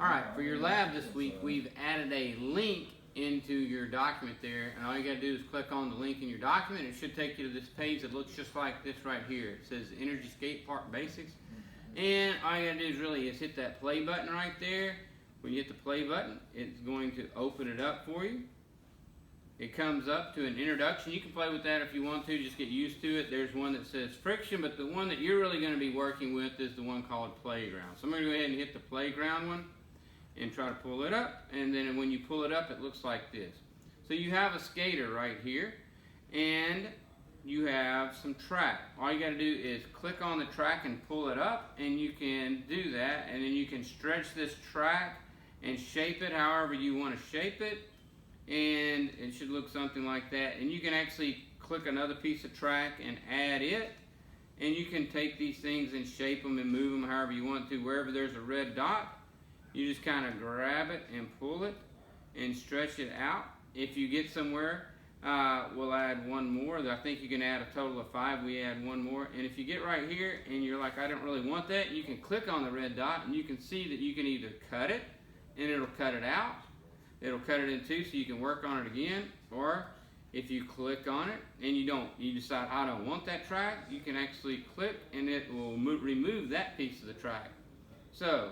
Alright, for your lab this week, we've added a link into your document there, and all you gotta do is click on the link in your document. It should take you to this page that looks just like this right here. It says Energy Skate Park Basics, and all you gotta do is hit that play button right there. When you hit the play button, it's going to open it up for you. It comes up to an introduction. You can play with that if you want to, just get used to it. There's one that says friction, but the one that you're really going to be working with is the one called playground. So I'm going to go ahead and hit the playground one and try to pull it up. And then when you pull it up, it looks like this. So you have a skater right here, and you have some track. All you got to do is click on the track and pull it up, and you can do that. And then you can stretch this track and shape it however you want to shape it. And it should look something like that. And you can actually click another piece of track and add it, and you can take these things and shape them and move them however you want to. Wherever there's a red dot, you just kind of grab it and pull it and stretch it out. If you get somewhere, we'll add one more. I think you can add a total of 5. We add one more. And if you get right here and you're like, I don't really want that, you can click on the red dot, and you can see that you can either cut it and it'll cut it out. It'll cut it in two so you can work on it again, or if you click on it and you decide I don't want that track, you can actually click and it will remove that piece of the track. So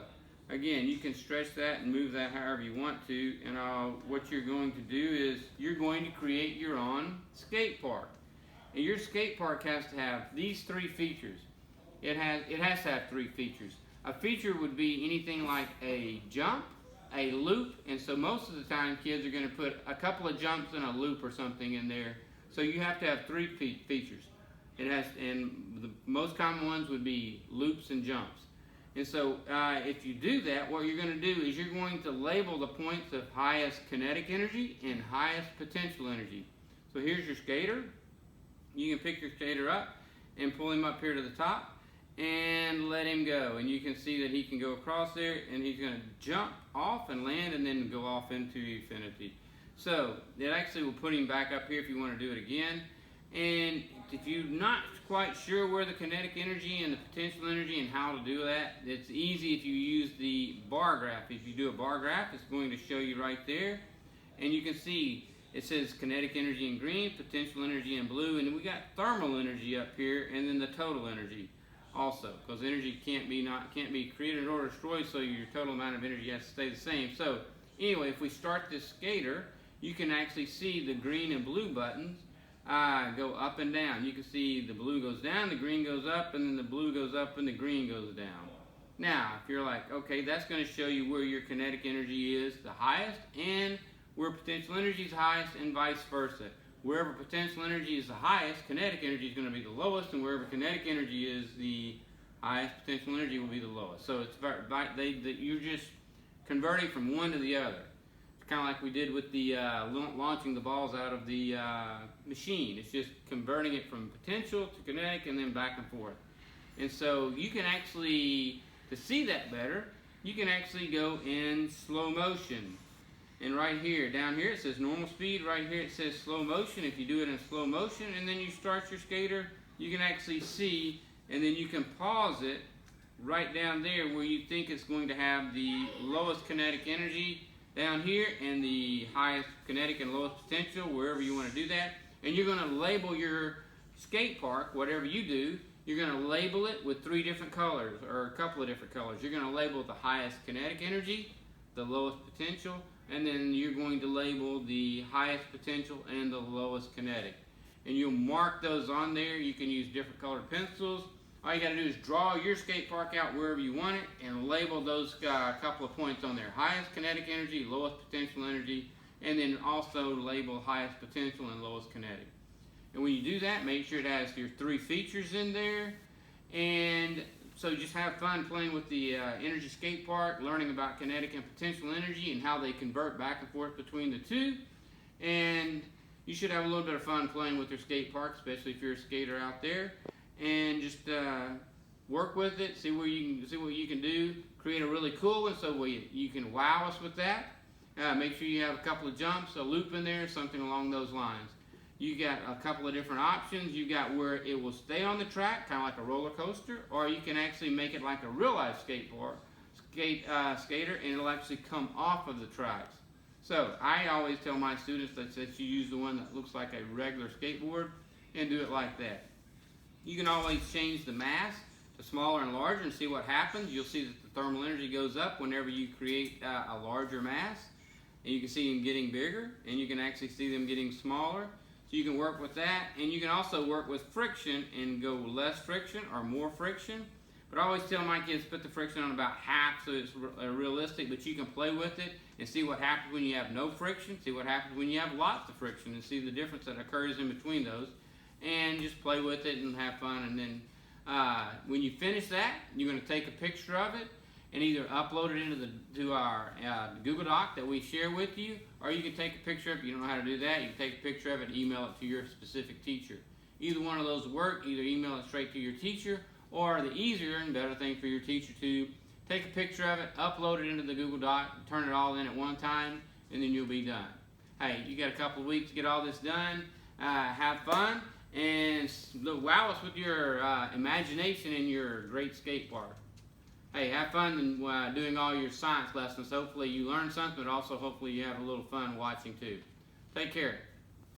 again, you can stretch that and move that however you want to, and what you're going to do is you're going to create your own skate park. And your skate park has to have these 3 features. It has to have 3 features. A feature would be anything like a jump, a loop, and so most of the time kids are going to put a couple of jumps and a loop or something in there. So you have to have 3 features. And the most common ones would be loops and jumps. And so if you do that, what you're going to do is you're going to label the points of highest kinetic energy and highest potential energy. So here's your skater. You can pick your skater up and pull him up here to the top and let him go, and you can see that he can go across there, and he's going to jump off and land and then go off into infinity. So it actually will put him back up here if you want to do it again. And if you're not quite sure where the kinetic energy and the potential energy and how to do that, it's easy if you use the bar graph. If you do a bar graph, it's going to show you right there, and you can see it says kinetic energy in green, potential energy in blue, and then we got thermal energy up here, and then the total energy also, because energy can't be created or destroyed, so your total amount of energy has to stay the same. So anyway, if we start this skater, you can actually see the green and blue buttons go up and down. You can see the blue goes down, the green goes up, and then the blue goes up and the green goes down. Now, if you're like, okay, that's going to show you where your kinetic energy is the highest and where potential energy is highest, and vice versa. Wherever potential energy is the highest, kinetic energy is going to be the lowest, and wherever kinetic energy is the highest, potential energy will be the lowest. So it's you're just converting from one to the other. It's kind of like we did with the launching the balls out of the machine. It's just converting it from potential to kinetic and then back and forth. And so you can actually, to see that better, you can actually go in slow motion. And right here, down here it says normal speed, right here it says slow motion. If you do it in slow motion and then you start your skater, you can actually see, and then you can pause it right down there where you think it's going to have the lowest kinetic energy down here and the highest kinetic and lowest potential, wherever you want to do that. And you're going to label your skate park, whatever you do, you're going to label it with 3 different colors, or a couple of different colors. You're going to label the highest kinetic energy, the lowest potential, and then you're going to label the highest potential and the lowest kinetic. And you'll mark those on there. You can use different colored pencils. All you got to do is draw your skate park out wherever you want it and label those couple of points on there. Highest kinetic energy, lowest potential energy, and then also label highest potential and lowest kinetic. And when you do that, make sure it has your 3 features in there. And so just have fun playing with the energy skate park, learning about kinetic and potential energy and how they convert back and forth between the 2. And you should have a little bit of fun playing with your skate park, especially if you're a skater out there. And just work with it, see what you can do, create a really cool one so you can wow us with that. Make sure you have a couple of jumps, a loop in there, something along those lines. You got a couple of different options. You got where it will stay on the track, kind of like a roller coaster, or you can actually make it like a real life skate skater, and it'll actually come off of the trikes. So I always tell my students that you use the one that looks like a regular skateboard and do it like that. You can always change the mass to smaller and larger and see what happens. You'll see that the thermal energy goes up whenever you create a larger mass, and you can see them getting bigger, and you can actually see them getting smaller. So you can work with that, and you can also work with friction and go less friction or more friction. But I always tell my kids put the friction on about half so it's realistic, but you can play with it and see what happens when you have no friction, see what happens when you have lots of friction, and see the difference that occurs in between those, and just play with it and have fun. And then when you finish that, you're going to take a picture of it and either upload it to our Google Doc that we share with you, or you can take a picture of it. If you don't know how to do that, you can take a picture of it and email it to your specific teacher. Either one of those work. Either email it straight to your teacher, or the easier and better thing for your teacher to take a picture of it, upload it into the Google Doc, turn it all in at one time, and then you'll be done. Hey, you got a couple of weeks to get all this done. Have fun and wow us with your imagination and your great skate park. Hey, have fun doing all your science lessons. Hopefully you learn something, but also hopefully you have a little fun watching too. Take care.